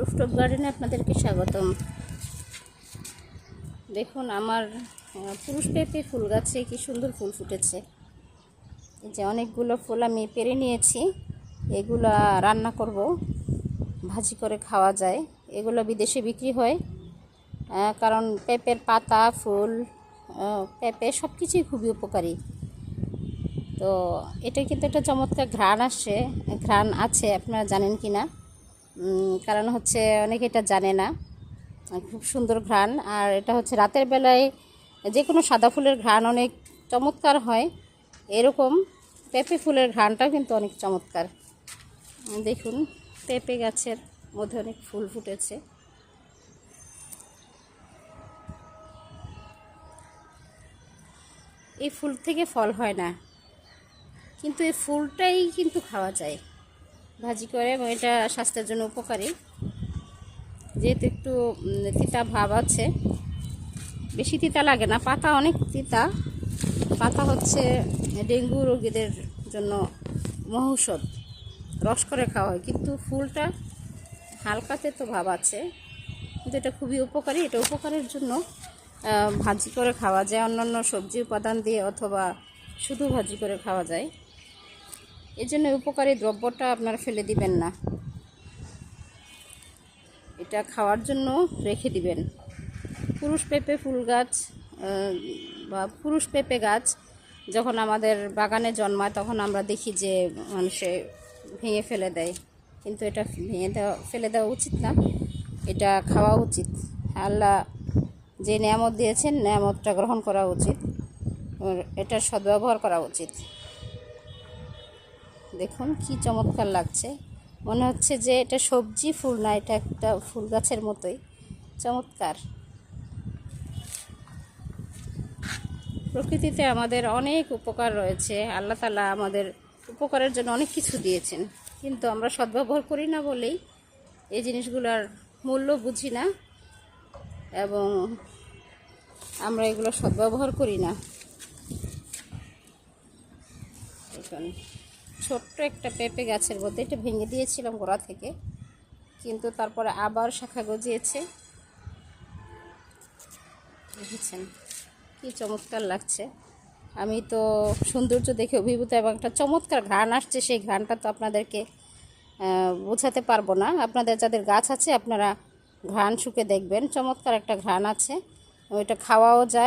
Rooftop গার্ডেনে আপনাদেরকে স্বাগতম। দেখুন আমার পুরুষ পেঁপে ফুল গাছে কি সুন্দর ফুল ফুটেছে। এই যে অনেকগুলো ফুল আমি পেরে নিয়েছি, এগুলো রান্না করব, ভাজি করে খাওয়া যায়। এগুলো বিদেশে বিক্রি হয়, কারণ পেঁপের পাতা, ফুল, পেঁপে সব কিছুই খুবই উপকারী। তো এটা কিন্তু একটা চমৎকার ঘ্রাণ আছে, আপনারা জানেন কি না? কারণ হচ্ছে অনেকে এটা জানে না। খুব সুন্দর ঘ্রাণ, আর এটা হচ্ছে রাতের বেলায় যে কোনো সাদা ফুলের ঘ্রাণ অনেক চমৎকার হয়, এরকম পেঁপে ফুলের ঘ্রাণটাও কিন্তু অনেক চমৎকার। দেখুন পেঁপে গাছের মধ্যে অনেক ফুল ফুটেছে। এই ফুল থেকে ফল হয় না, কিন্তু এই ফুলটাই কিন্তু খাওয়া যায় ভাজি করে, এবং এটা স্বাস্থ্যের জন্য উপকারী। যেহেতু একটু তিতা ভাব আছে, বেশি তিতা লাগে না, পাতা অনেক তিতা। পাতা হচ্ছে ডেঙ্গু রোগীদের জন্য মহৌষধ, রস করে খাওয়া হয়, কিন্তু ফুলটা হালকা তেতো ভাব আছে, কিন্তু এটা খুবই উপকারী। এটা উপকারের জন্য ভাজি করে খাওয়া যায়, অন্যান্য সবজি উপাদান দিয়ে অথবা শুধু ভাজি করে খাওয়া যায়। এই জন্য উপকারী দ্রব্যটা আপনারা ফেলে দিবেন না, এটা খাওয়ার জন্য রেখে দিবেন। পুরুষ পেঁপে ফুল গাছ বা পুরুষ পেঁপে গাছ যখন আমাদের বাগানে জন্মায়, তখন আমরা দেখি যে মানুষে ভেঙে ফেলে দেয়, কিন্তু এটা ফেলে দেওয়া উচিত না, এটা খাওয়া উচিত। আল্লাহ যে নেয়ামত দিয়েছেন, নেয়ামতটা গ্রহণ করা উচিত, এটার সদ্ব্যবহার করা উচিত। দেখুন কি চমৎকার লাগছে, মনে হচ্ছে যে এটা সবজি ফুল না, এটা একটা ফুল গাছের মতোই চমৎকার। প্রকৃতিতে আমাদের অনেক উপকার রয়েছে, আল্লাহ তাআলা আমাদের উপকারের জন্য অনেক কিছু দিয়েছেন, কিন্তু আমরা সদ্ব্যবহার করি না বলেই এই জিনিসগুলোর মূল্য বুঝি না, এবং আমরা এগুলো সদ্ব্যবহার করি না। এখন ছোট্ট একটা পেঁপে গাছের মধ্যে, এটা ভেঙে দিয়েছিলাম গোড়া থেকে, কিন্তু তারপরে আবার শাখা গজিয়েছে। দেখেছেন কি চমৎকার লাগছে। আমি তো সৌন্দর্য দেখে অভিভূত, এবং একটা চমৎকার ঘ্রাণ আসছে, সেই ঘ্রাণটা তো আপনাদেরকে বোঝাতে পারবো না। আপনাদের যাদের গাছ আছে আপনারা ঘ্রাণ শুকে দেখবেন, চমৎকার একটা ঘ্রাণ আছে, ওইটা খাওয়াও যায়।